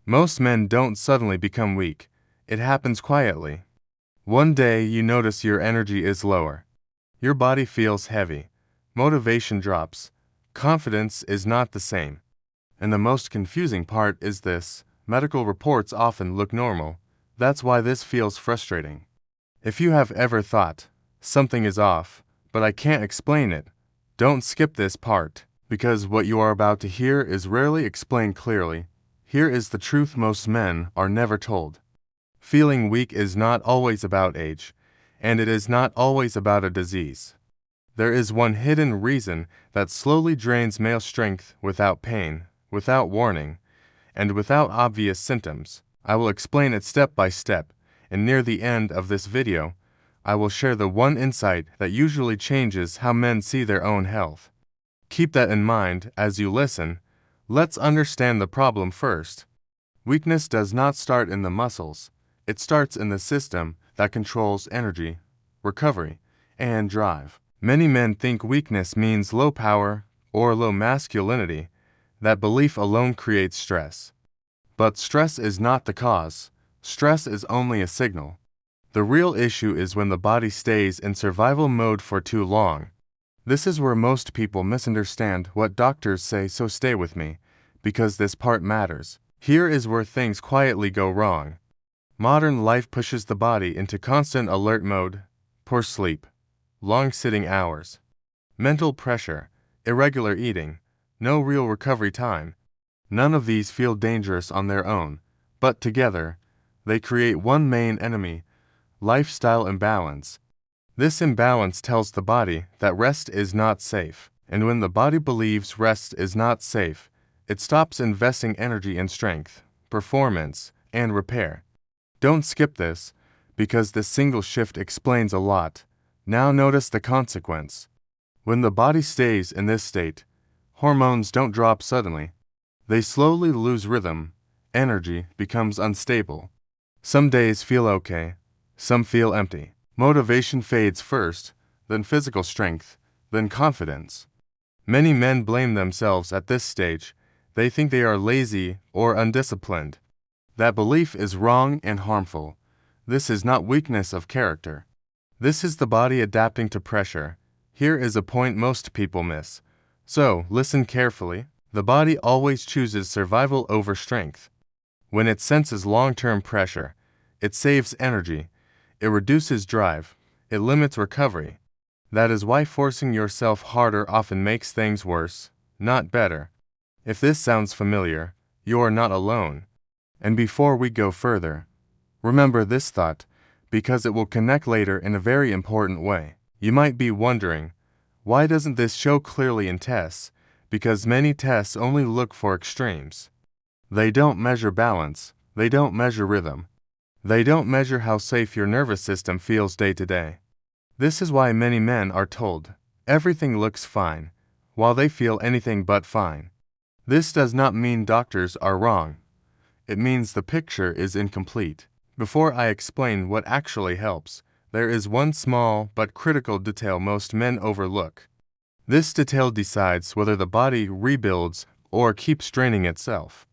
Most men don't suddenly become weak. It happens quietly. One day you notice your energy is lower. Your body feels heavy. Motivation drops. Confidence is not the same. And the most confusing part is this: medical reports often look normal. That's why this feels frustrating. If you have ever thought, something is off, but I can't explain it, don't skip this part, because what you are about to hear is rarely explained clearly. Here is the truth most men are never told. Feeling weak is not always about age, and it is not always about a disease. There is one hidden reason that slowly drains male strength without pain, without warning, and without obvious symptoms. I will explain it step by step, and near the end of this video, I will share the one insight that usually changes how men see their own health. Keep that in mind as you listen. Let's understand the problem first. Weakness does not start in the muscles. It starts in the system that controls energy, recovery, and drive. Many men think weakness means low power or low masculinity. That belief alone creates stress. But stress is not the cause. Stress is only a signal. The real issue is when the body stays in survival mode for too long. This is where most people misunderstand what doctors say, so stay with me, because this part matters. Here is where things quietly go wrong. Modern life pushes the body into constant alert mode: poor sleep, long sitting hours, mental pressure, irregular eating, no real recovery time. None of these feel dangerous on their own, but together, they create one main enemy: lifestyle imbalance. This imbalance tells the body that rest is not safe, and when the body believes rest is not safe, it stops investing energy in strength, performance, and repair. Don't skip this, because this single shift explains a lot. Now notice the consequence. When the body stays in this state, hormones don't drop suddenly. They slowly lose rhythm. Energy becomes unstable. Some days feel okay, some feel empty. Motivation fades first, then physical strength, then confidence. Many men blame themselves at this stage. They think they are lazy or undisciplined. That belief is wrong and harmful. This is not weakness of character. This is the body adapting to pressure. Here is a point most people miss. So, listen carefully. The body always chooses survival over strength. When it senses long-term pressure, it saves energy. It reduces drive. It limits recovery. That is why forcing yourself harder often makes things worse, not better. If this sounds familiar, you are not alone. And before we go further, remember this thought, because it will connect later in a very important way. You might be wondering, why doesn't this show clearly in tests? Because many tests only look for extremes. They don't measure balance. They don't measure rhythm. They don't measure how safe your nervous system feels day to day. This is why many men are told, everything looks fine, while they feel anything but fine. This does not mean doctors are wrong. It means the picture is incomplete. Before I explain what actually helps, there is one small but critical detail most men overlook. This detail decides whether the body rebuilds or keeps straining itself.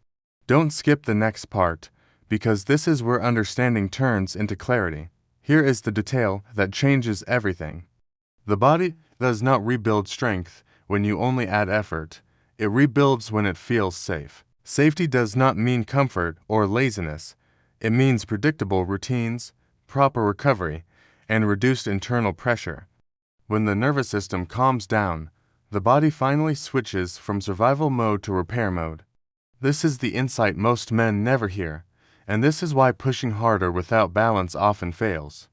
Don't skip the next part, because this is where understanding turns into clarity. Here is the detail that changes everything. The body does not rebuild strength when you only add effort. It rebuilds when it feels safe. Safety does not mean comfort or laziness. It means predictable routines, proper recovery, and reduced internal pressure. When the nervous system calms down, the body finally switches from survival mode to repair mode. This is the insight most men never hear, and this is why pushing harder without balance often fails.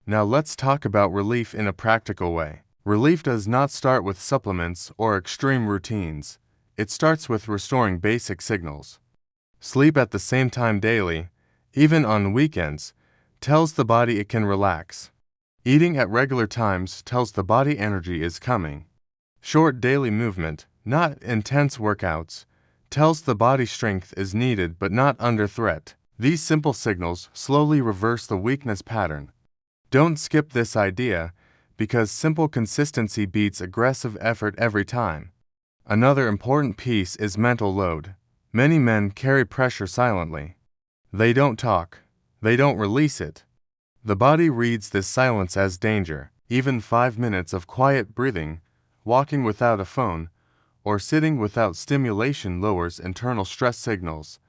Now let's talk about relief in a practical way. Relief does not start with supplements or extreme routines. It starts with restoring basic signals. Sleep at the same time daily, even on weekends, tells the body it can relax. Eating at regular times tells the body energy is coming. Short daily movement, not intense workouts, tells the body strength is needed but not under threat. These simple signals slowly reverse the weakness pattern. Don't skip this idea, because simple consistency beats aggressive effort every time. Another important piece is mental load. Many men carry pressure silently. They don't talk. They don't release it. The body reads this silence as danger. Even 5 minutes of quiet breathing, walking without a phone, or sitting without stimulation lowers internal stress signals.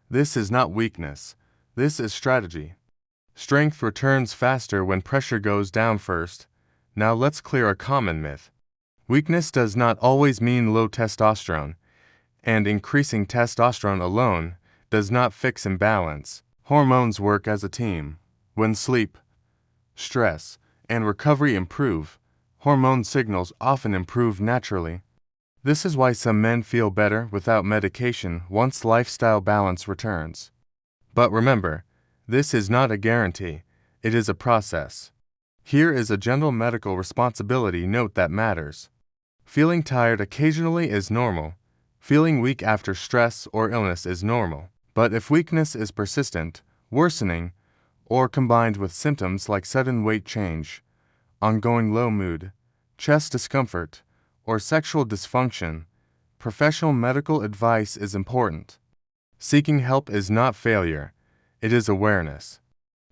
This is not weakness. This is strategy. Strength returns faster when pressure goes down first. Now let's clear a common myth. Weakness does not always mean low testosterone, and increasing testosterone alone does not fix imbalance. Hormones work as a team. When sleep, stress, and recovery improve, hormone signals often improve naturally. This is why some men feel better without medication once lifestyle balance returns. But remember, this is not a guarantee, it is a process. Here is a general medical responsibility note that matters. Feeling tired occasionally is normal. Feeling weak after stress or illness is normal. But if weakness is persistent, worsening, or combined with symptoms like sudden weight change, ongoing low mood, chest discomfort, or sexual dysfunction, professional medical advice is important. Seeking help is not failure, it is awareness.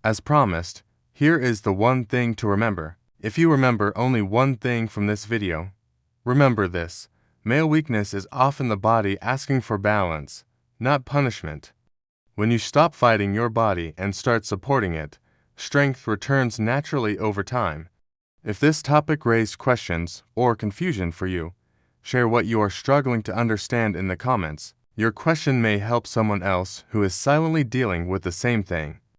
As promised, here is the one thing to remember. If you remember only one thing from this video, remember this: male weakness is often the body asking for balance, not punishment. When you stop fighting your body and start supporting it, strength returns naturally over time. If this topic raised questions or confusion for you, share what you are struggling to understand in the comments. Your question may help someone else who is silently dealing with the same thing.